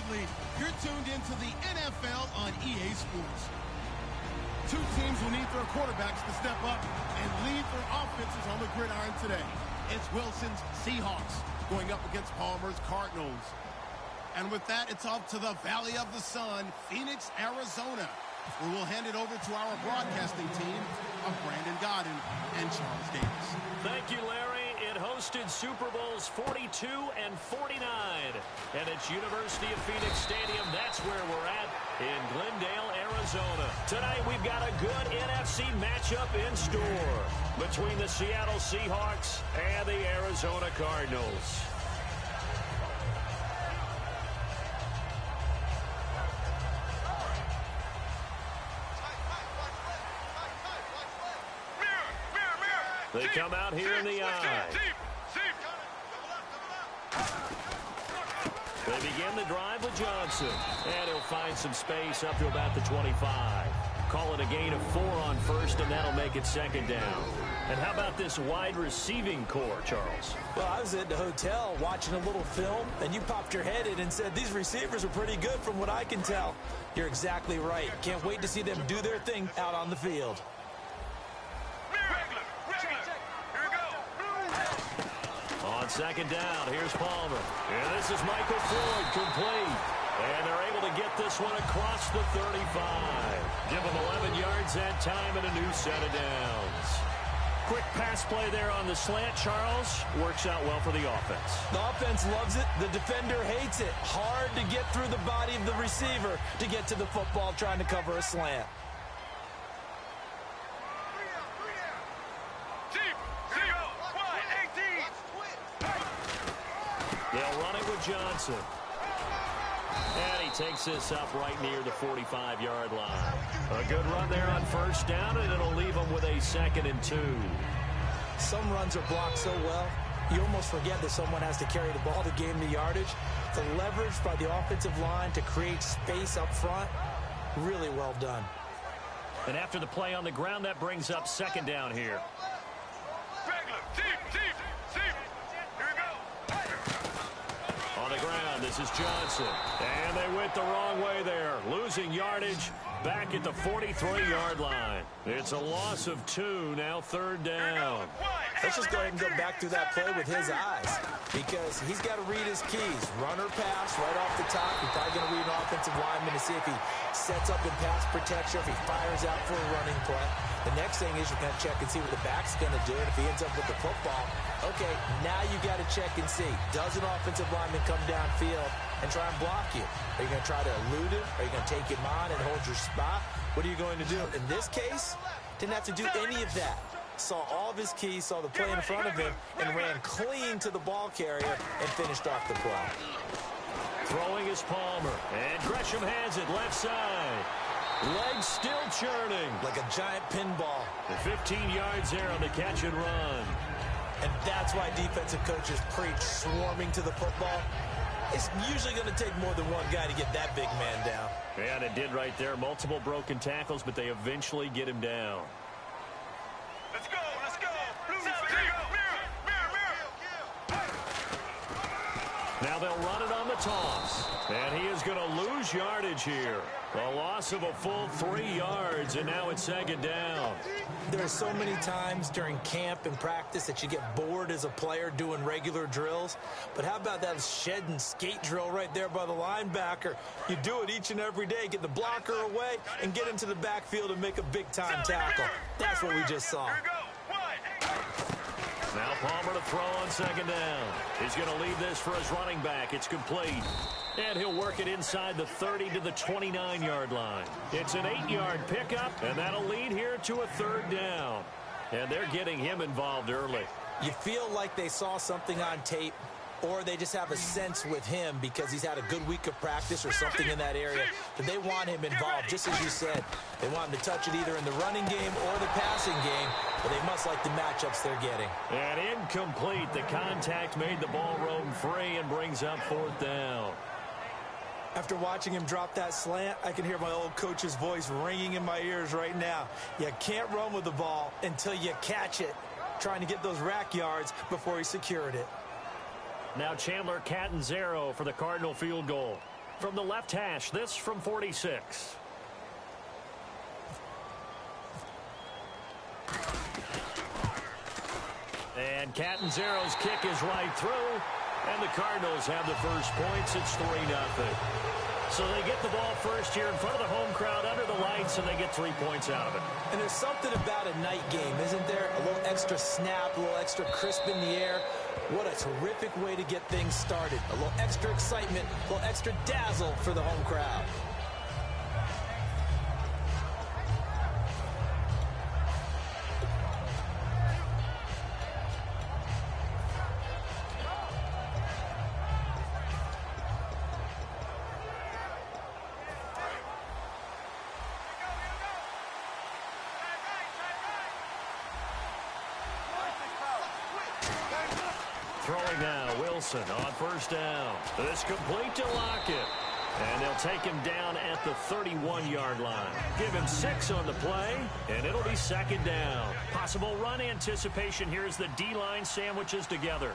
athlete. You're tuned into the NFL on EA Sports. Two teams will need their quarterbacks to step up and lead their offenses on the gridiron today. It's Wilson's Seahawks going up against Palmer's Cardinals. And with that, it's off to the Valley of the Sun, Phoenix, Arizona, where we'll hand it over to our broadcasting team of Brandon Godden and Charles Davis. Thank you, Larry. It hosted Super Bowls 42 and 49. And it's University of Phoenix Stadium. That's where we're at in Glendale, Arizona. Tonight, we've got a good NFC matchup in store between the Seattle Seahawks and the Arizona Cardinals. They come out here in the eye. They begin the drive with Johnson. And he'll find some space up to about the 25. Call it a gain of 4 on first, and that'll make it second down. And how about this wide receiving core, Charles? Well, I was at the hotel watching a little film, and you popped your head in and said, these receivers are pretty good from what I can tell. You're exactly right. Can't wait to see them do their thing out on the field. On second down, here's Palmer. And this is Michael Floyd, complete. And they're able to get this one across the 35. Give them 11 yards that time and a new set of downs. Quick pass play there on the slant, Charles. Works out well for the offense. The offense loves it. The defender hates it. Hard to get through the body of the receiver to get to the football trying to cover a slant. They'll run it with Johnson. And he takes this up right near the 45-yard line. A good run there on first down, and it'll leave them with a 2nd and 2. Some runs are blocked so well, you almost forget that someone has to carry the ball to gain the yardage. The leverage by the offensive line to create space up front, really well done. And after the play on the ground, that brings up second down here. On the ground, this is Johnson. And they went the wrong way there. Losing yardage back at the 43-yard line. It's a loss of 2, now 3rd down. Let's just go ahead and go back through that play with his eyes, because he's got to read his keys. Run or pass right off the top. He's probably going to read an offensive lineman to see if he sets up in pass protection, if he fires out for a running play. The next thing is you're going to check and see what the back's going to do. And if he ends up with the football, okay, now you got to check and see. Does an offensive lineman come downfield and try and block you? Are you going to try to elude him? Are you going to take him on and hold your spot? What are you going to do? In this case, didn't have to do any of that. Saw all of his keys, saw the play in front of him, and ran clean to the ball carrier and finished off the play. Throwing is Palmer, and Gresham has it left side. Legs still churning. Like a giant pinball. 15 yards there on the catch and run. And that's why defensive coaches preach swarming to the football. It's usually going to take more than one guy to get that big man down. And it did right there. Multiple broken tackles, but they eventually get him down. Let's go, let's go. Now they'll run it on the toss. And he is going to lose yardage here. A loss of a full 3 yards, and now it's second down. There are so many times during camp and practice that you get bored as a player doing regular drills. But how about that shed and skate drill right there by the linebacker? You do it each and every day. Get the blocker away and get into the backfield and make a big-time tackle. That's what we just saw. Now Palmer to throw on second down. He's going to leave this for his running back. It's complete. And he'll work it inside the 30 to the 29-yard line. It's an 8-yard pickup, and that'll lead here to a 3rd down. And they're getting him involved early. You feel like they saw something on tape, or they just have a sense with him because he's had a good week of practice or something in that area that they want him involved, just as you said. They want him to touch it either in the running game or the passing game, but they must like the matchups they're getting. And incomplete. The contact made the ball roam free and brings up 4th down. After watching him drop that slant, I can hear my old coach's voice ringing in my ears right now. You can't run with the ball until you catch it. Trying to get those rack yards before he secured it. Now Chandler Catanzaro for the Cardinal field goal. From the left hash, this from 46. And Catanzero's kick is right through. And the Cardinals have the first points. It's 3-0. So they get the ball first here in front of the home crowd under the lights, and they get 3 points out of it. And there's something about a night game, isn't there? A little extra snap, a little extra crisp in the air. What a terrific way to get things started. A little extra excitement, a little extra dazzle for the home crowd. Throwing now, Wilson on first down. This complete to Lockett. And they'll take him down at the 31-yard line. Give him 6 on the play, and it'll be second down. Possible run anticipation here as the D-line sandwiches together.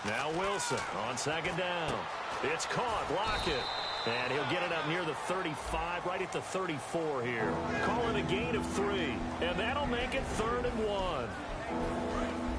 Now Wilson on second down. It's caught, Lockett. And he'll get it up near the 35, right at the 34 here. Call it a gain of 3, and that'll make it 3rd and 1.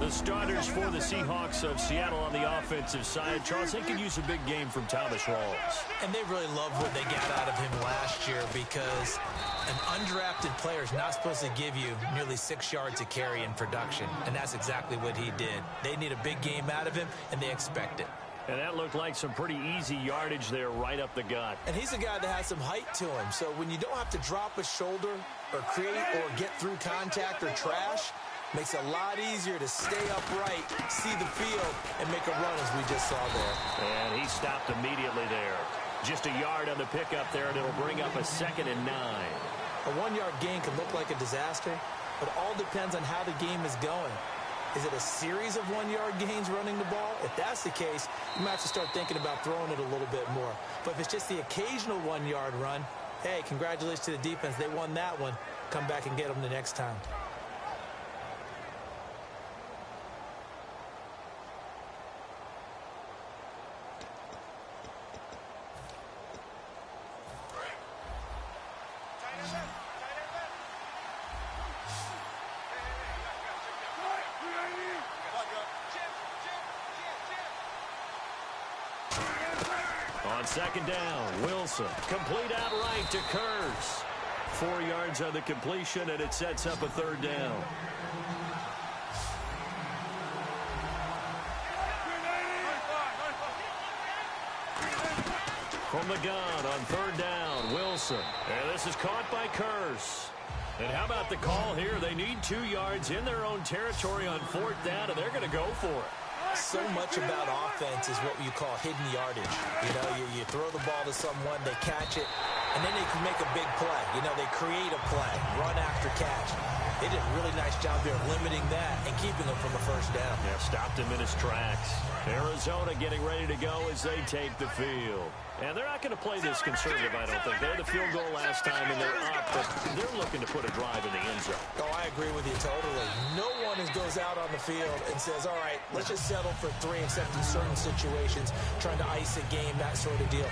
The starters for the Seahawks of Seattle on the offensive side, Charles, they could use a big game from Thomas Rawls. And they really love what they got out of him last year because an undrafted player is not supposed to give you nearly 6 yards a carry in production. And that's exactly what he did. They need a big game out of him, and they expect it. And that looked like some pretty easy yardage there right up the gut. And he's a guy that has some height to him. So when you don't have to drop a shoulder or create or get through contact or trash, makes it a lot easier to stay upright, see the field, and make a run as we just saw there. And he stopped immediately there. Just a yard on the pickup there, and it'll bring up a 2nd and 9. A 1-yard gain can look like a disaster, but it all depends on how the game is going. Is it a series of 1-yard gains running the ball? If that's the case, you might have to start thinking about throwing it a little bit more. But if it's just the occasional 1-yard run, hey, congratulations to the defense. They won that one. Come back and get them the next time. On second down, Wilson. Complete outright to Kurtz. 4 yards on the completion, and it sets up a 3rd down. From the gun on 3rd down, Wilson. And this is caught by Kurtz. And how about the call here? They need 2 yards in their own territory on 4th down, and they're going to go for it. So much about offense is what you call hidden yardage. You know, you throw the ball to someone, they catch it, and then they can make a big play. You know, they create a play, run after catch. They did a really nice job there limiting that and keeping him from a 1st down. Yeah, stopped him in his tracks. Arizona getting ready to go as they take the field. And they're not going to play this conservative, I don't think. They had the field goal last time, and they're up, but they're looking to put a drive in the end zone. Oh, I agree with you totally. No one goes out on the field and says, all right, let's just settle for 3, except in certain situations, trying to ice a game, that sort of deal.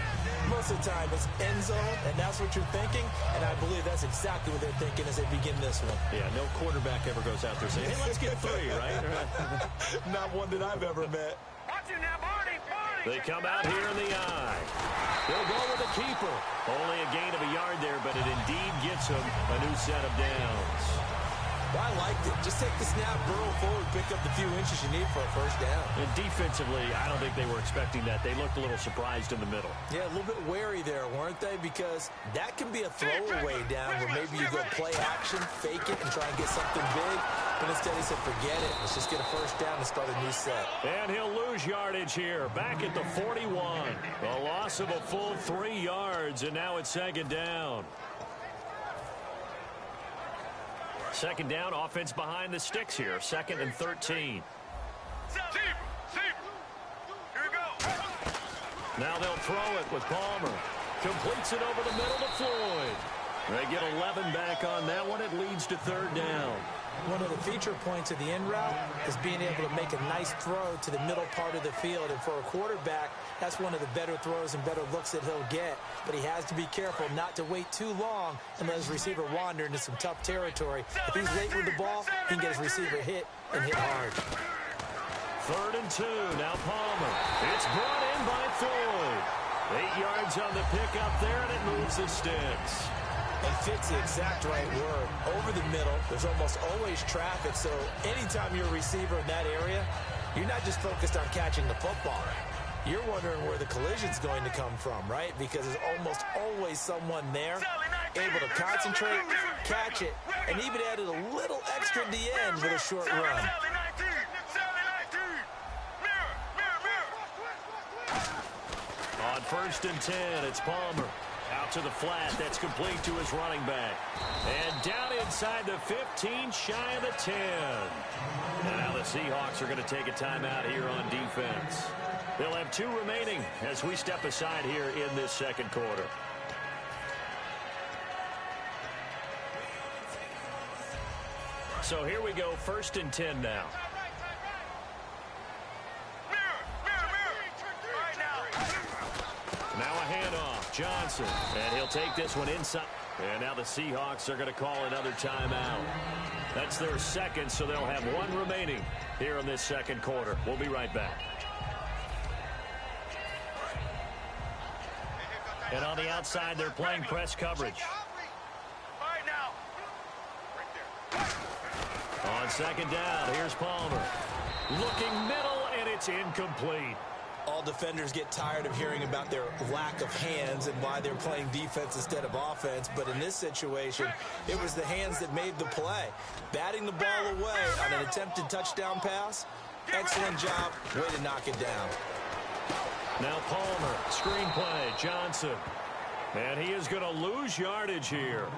Most of the time, it's end zone, and that's what you're thinking, and I believe that's exactly what they're thinking as they begin this one. Yeah, no quarterback ever goes out there saying, hey, let's get 3, right? Not one that I've ever met. They come out here in the eye. They'll go with the keeper. Only a gain of a yard there, but it indeed gets him a new set of downs. Well, I liked it. Just take the snap, burrow forward, pick up the few inches you need for a 1st down. And defensively, I don't think they were expecting that. They looked a little surprised in the middle. Yeah, a little bit wary there, weren't they? Because that can be a throwaway down where maybe you go play action, fake it, and try and get something big. But instead he said, forget it. Let's just get a 1st down and start a new set. And he'll lose yardage here. Back at the 41. A loss of a full 3 yards, and now it's 2nd down. 2nd down, offense behind the sticks here. 2nd and 13. Now they'll throw it with Palmer. Completes it over the middle to Floyd. They get 11 back on that one. It leads to 3rd down. One of the feature points of the in route is being able to make a nice throw to the middle part of the field. And for a quarterback, that's one of the better throws and better looks that he'll get. But he has to be careful not to wait too long and let his receiver wander into some tough territory. If he's late with the ball, he can get his receiver hit and hit hard. 3rd and 2. Now Palmer. It's brought in by Floyd. 8 yards on the pickup there, and it moves the sticks. And fits the exact right word. Over the middle, there's almost always traffic, so anytime you're a receiver in that area, you're not just focused on catching the football. You're wondering where the collision's going to come from, right? Because there's almost always someone there able to concentrate, catch it, and even added a little extra at the end with a short run. On 1st and 10, it's Palmer. Out to the flat. That's complete to his running back. And down inside the 15, shy of the 10. And now the Seahawks are going to take a timeout here on defense. They'll have 2 remaining as we step aside here in this second quarter. So here we go, 1st and 10 now. Now a handoff, Johnson, and he'll take this one inside. And now the Seahawks are going to call another timeout. That's their second, so they'll have 1 remaining here in this second quarter. We'll be right back. And on the outside, they're playing press coverage. On 2nd down, here's Palmer. Looking middle, and it's incomplete. All defenders get tired of hearing about their lack of hands and why they're playing defense instead of offense. But in this situation, it was the hands that made the play. Batting the ball away on an attempted touchdown pass. Excellent job. Way to knock it down. Now Palmer, screen play, Johnson. And he is going to lose yardage here.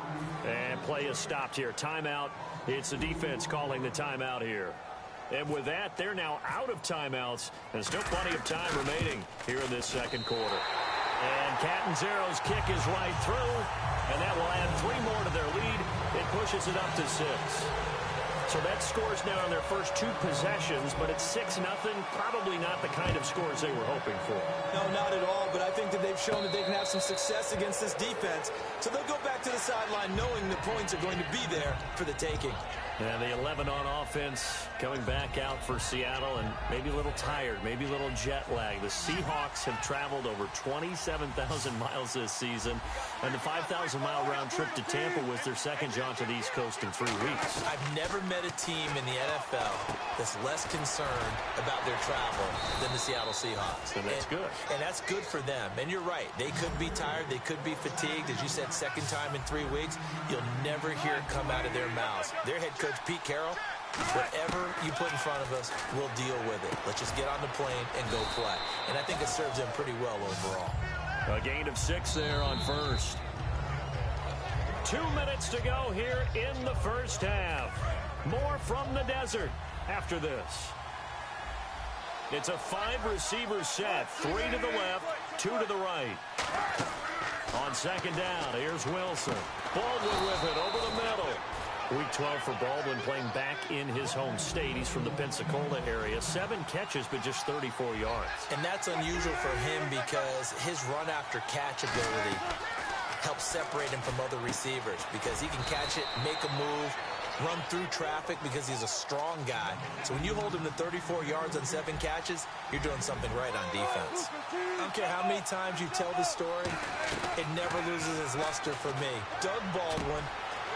And play is stopped here. Timeout. It's the defense calling the timeout here. And with that, they're now out of timeouts. And still plenty of time remaining here in this second quarter. And Catanzaro's kick is right through. And that will add 3 more to their lead. It pushes it up to 6. So that scores now on their first 2 possessions, but it's 6-0. Probably not the kind of scores they were hoping for. No, not at all, but I think that they've shown that they can have some success against this defense. So they'll go back to the sideline knowing the points are going to be there for the taking. And the 11 on offense coming back out for Seattle, and maybe a little tired, maybe a little jet lag. The Seahawks have traveled over 27,000 miles this season, and the 5,000-mile round trip to Tampa was their second jaunt to the East Coast in 3 weeks. I've never met a team in the NFL that's less concerned about their travel than the Seattle Seahawks. And that's good. And that's good for them. And you're right. They could be tired. They could be fatigued. As you said, second time in 3 weeks. You'll never hear it come out of their mouths. Their head coach, Pete Carroll, whatever you put in front of us, we'll deal with it. Let's just get on the plane and go play. And I think it serves them pretty well overall. A gain of 6 there on first. 2 minutes to go here in the first half. More from the desert after this. It's a 5-receiver set. 3 to the left, 2 to the right. On 2nd down, here's Wilson. Baldwin with it over the middle. Week 12 for Baldwin, playing back in his home state. He's from the Pensacola area. 7 catches, but just 34 yards. And that's unusual for him because his run-after-catch ability helps separate him from other receivers because he can catch it, make a move, run through traffic because he's a strong guy. So when you hold him to 34 yards on 7 catches, you're doing something right on defense. I don't care how many times you tell the story, it never loses its luster for me. Doug Baldwin.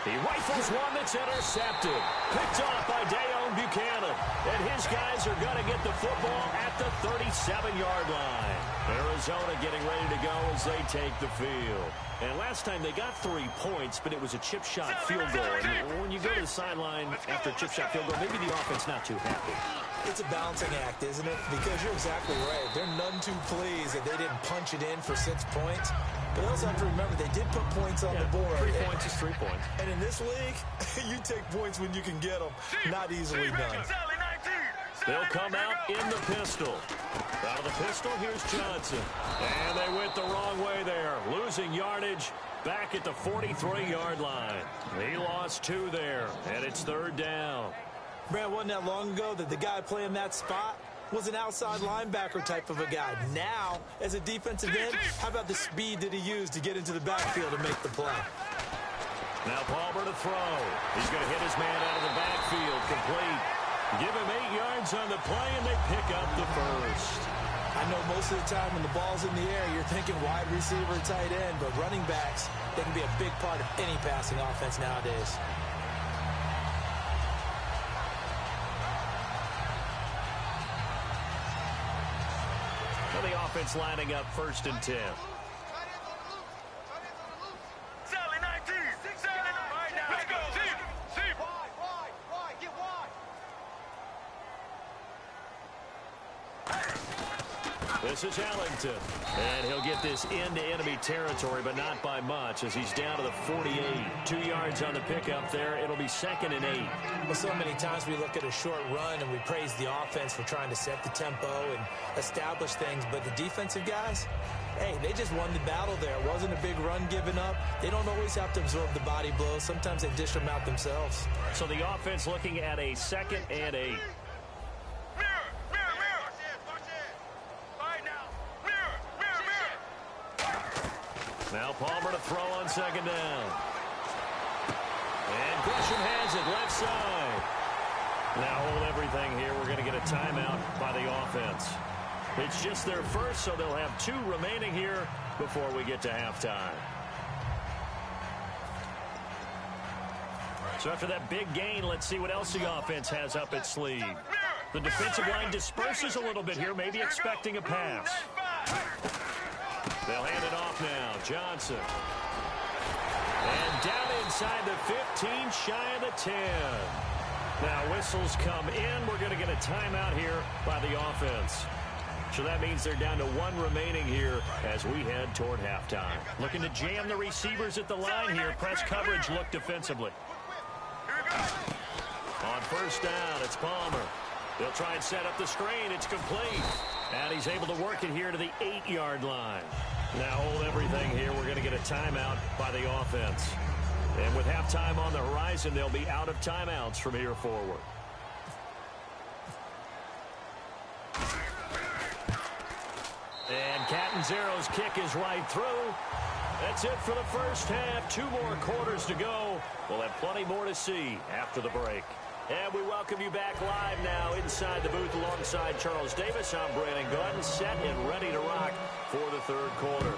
He rifles one that's intercepted. Picked off by Dayon Buchanan. And his guys are going to get the football at the 37-yard line. Arizona getting ready to go as they take the field. And last time they got 3 points, but it was a chip shot field goal. And when you go to the sideline after a chip shot field goal, maybe the offense not too happy. It's a balancing act, isn't it? Because you're exactly right. They're none too pleased that they didn't punch it in for 6 points. But they also have to remember they did put points on the board. 3 points is 3 points. And in this league, you take points when you can get them. Not easily done. They'll come out in the pistol. Out of the pistol, here's Johnson. And they went the wrong way there. Losing yardage back at the 43-yard line. He lost 2 there, and it's 3rd down. Brad, wasn't that long ago that the guy playing that spot was an outside linebacker type of a guy. Now, as a defensive end, how about the speed that he used to get into the backfield and make the play? Now Palmer to throw. He's going to hit his man out of the backfield. Complete. Give him 8 yards on the play, and they pick up the first. I know most of the time when the ball's in the air, you're thinking wide receiver, tight end, but running backs, they can be a big part of any passing offense nowadays. Well, the offense lining up 1st and 10. This is Ellington, and he'll get this into enemy territory, but not by much, as he's down to the 48. 2 yards on the pickup there. It'll be 2nd and 8. Well, so many times we look at a short run and we praise the offense for trying to set the tempo and establish things, but the defensive guys, hey, they just won the battle there. It wasn't a big run given up. They don't always have to absorb the body blows. Sometimes they dish them out themselves. So the offense looking at a 2nd and 8. Now Palmer to throw on 2nd down. And Gresham has it left side. Now hold everything here. We're going to get a timeout by the offense. It's just their first, so they'll have 2 remaining here before we get to halftime. So after that big gain, let's see what else the offense has up its sleeve. The defensive line disperses a little bit here, maybe expecting a pass. They'll hand it off now. Johnson. And down inside the 15, shy of the 10. Now whistles come in. We're going to get a timeout here by the offense. So that means they're down to 1 remaining here as we head toward halftime. Looking to jam the receivers at the line here. Press coverage look defensively. On 1st down, it's Palmer. They'll try and set up the screen. It's complete. And he's able to work it here to the 8-yard line. Now hold everything here. We're going to get a timeout by the offense. And with halftime on the horizon, they'll be out of timeouts from here forward. And Catanzaro's kick is right through. That's it for the first half. 2 more quarters to go. We'll have plenty more to see after the break. And we welcome you back live now inside the booth alongside Charles Davis. I'm Brandon Gunn, set and ready to rock for the 3rd quarter.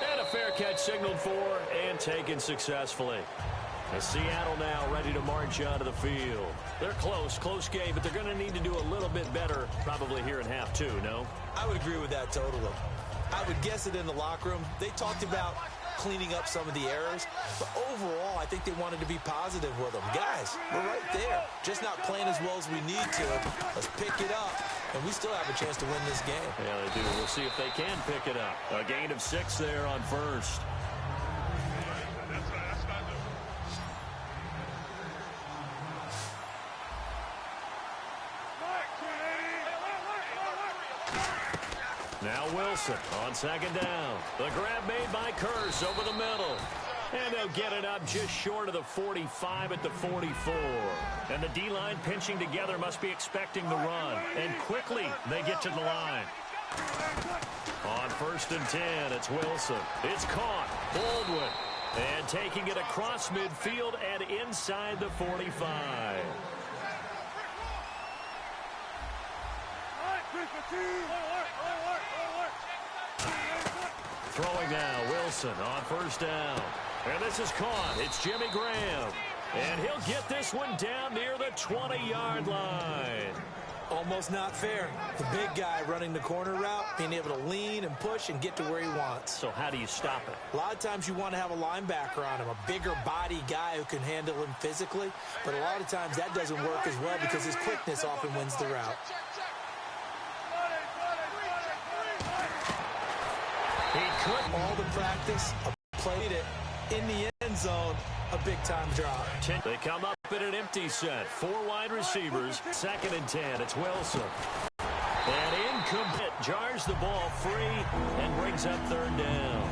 And a fair catch signaled for and taken successfully. As Seattle now ready to march onto the field. They're close game, but they're going to need to do a little bit better probably here in half 2, no? I would agree with that totally. I would guess it in the locker room. They talked about cleaning up some of the errors, but overall I think they wanted to be positive with them. Guys, we're right there, just not playing as well as we need to. Let's pick it up, and we still have a chance to win this game. Yeah, they do. We'll see if they can pick it up. A gain of 6 there on 1st. Now Wilson on 2nd down. The grab made by Curse over the middle. And they'll get it up just short of the 45 at the 44. And the D-line pinching together must be expecting the run. And quickly they get to the line. On 1st and 10, it's Wilson. It's caught. Baldwin. And taking it across midfield and inside the 45. Throwing now, Wilson on 1st down. And this is caught. It's Jimmy Graham. And he'll get this one down near the 20-yard line. Almost not fair. The big guy running the corner route, being able to lean and push and get to where he wants. So how do you stop it? A lot of times you want to have a linebacker on him, a bigger body guy who can handle him physically. But a lot of times that doesn't work as well because his quickness often wins the route. He could all the practice, played it in the end zone, a big-time drop. They come up in an empty set. 4 wide receivers, 2nd and 10. It's Wilson. And incomplete. Jars the ball free and brings up third down.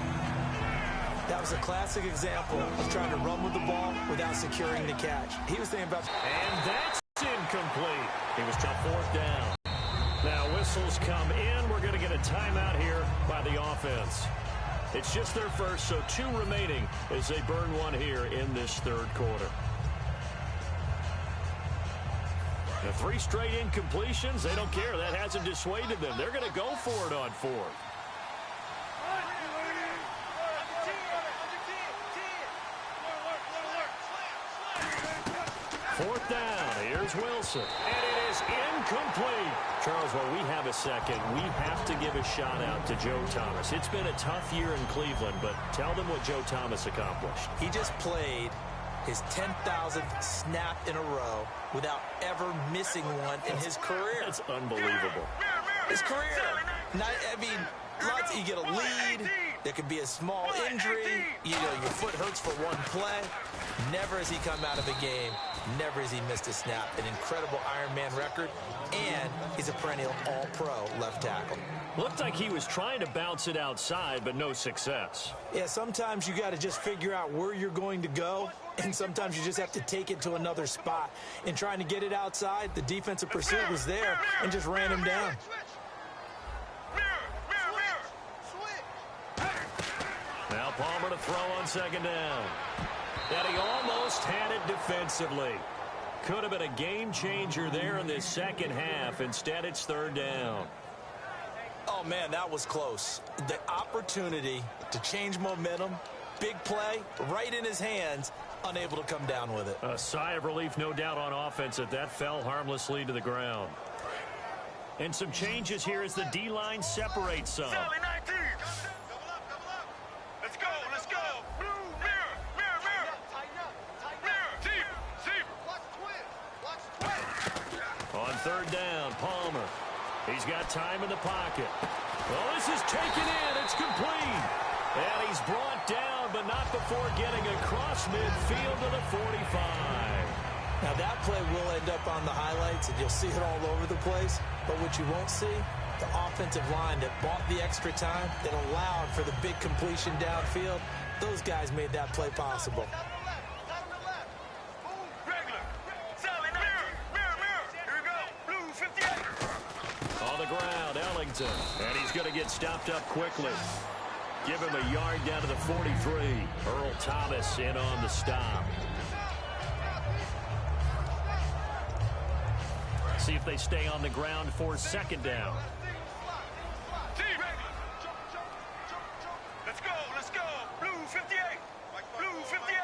That was a classic example of trying to run with the ball without securing the catch. He was thinking about... And that's incomplete. He was tough fourth down. Now whistles come in. We're going to get a timeout here by the offense. It's just their first, so 2 remaining as they burn one here in this third quarter. Now 3 straight incompletions. They don't care. That hasn't dissuaded them. They're going to go for it on 4th. Fourth down. Here's Wilson. And it is incomplete. Charles, while we have a second, we have to give a shout-out to Joe Thomas. It's been a tough year in Cleveland, but tell them what Joe Thomas accomplished. He just played his 10,000th snap in a row without ever missing one in his career. That's unbelievable. His career. You get a lead. There could be a small injury. You know, your foot hurts for one play. Never has he come out of a game. Never has he missed a snap. An incredible Iron Man record. And he's a perennial all-pro left tackle. Looked like he was trying to bounce it outside, but no success. Yeah, sometimes you got to just figure out where you're going to go, and sometimes you just have to take it to another spot. In trying to get it outside, the defensive pursuit was there and just ran him down. Now Palmer to throw on second down. And he almost had it defensively. Could have been a game changer there in this second half. Instead, it's third down. Oh, man, that was close. The opportunity to change momentum, big play, right in his hands, unable to come down with it. A sigh of relief, no doubt, on offense that fell harmlessly to the ground. And some changes here as the D-line separates some. Let's go, let's go. On third down, Palmer. He's got time in the pocket. Well, this is taken in. It's complete. And he's brought down, but not before getting across midfield to the 45. Now, that play will end up on the highlights, and you'll see it all over the place. But what you won't see, the offensive line that bought the extra time, that allowed for the big completion downfield, those guys made that play possible. On the ground, Ellington. And he's going to get stopped up quickly. Give him a yard down to the 43. Earl Thomas in on the stop. See if they stay on the ground for second down. Let's go, let's go. Blue 58. Blue 58.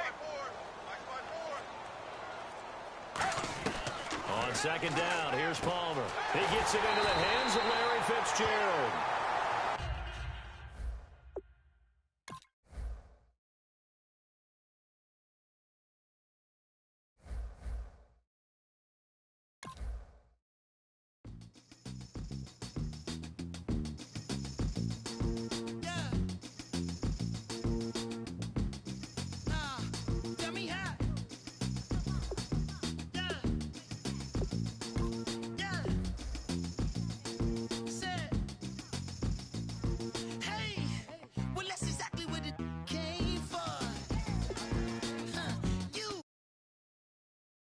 On second down, here's Palmer. He gets it into the hands of Larry Fitzgerald.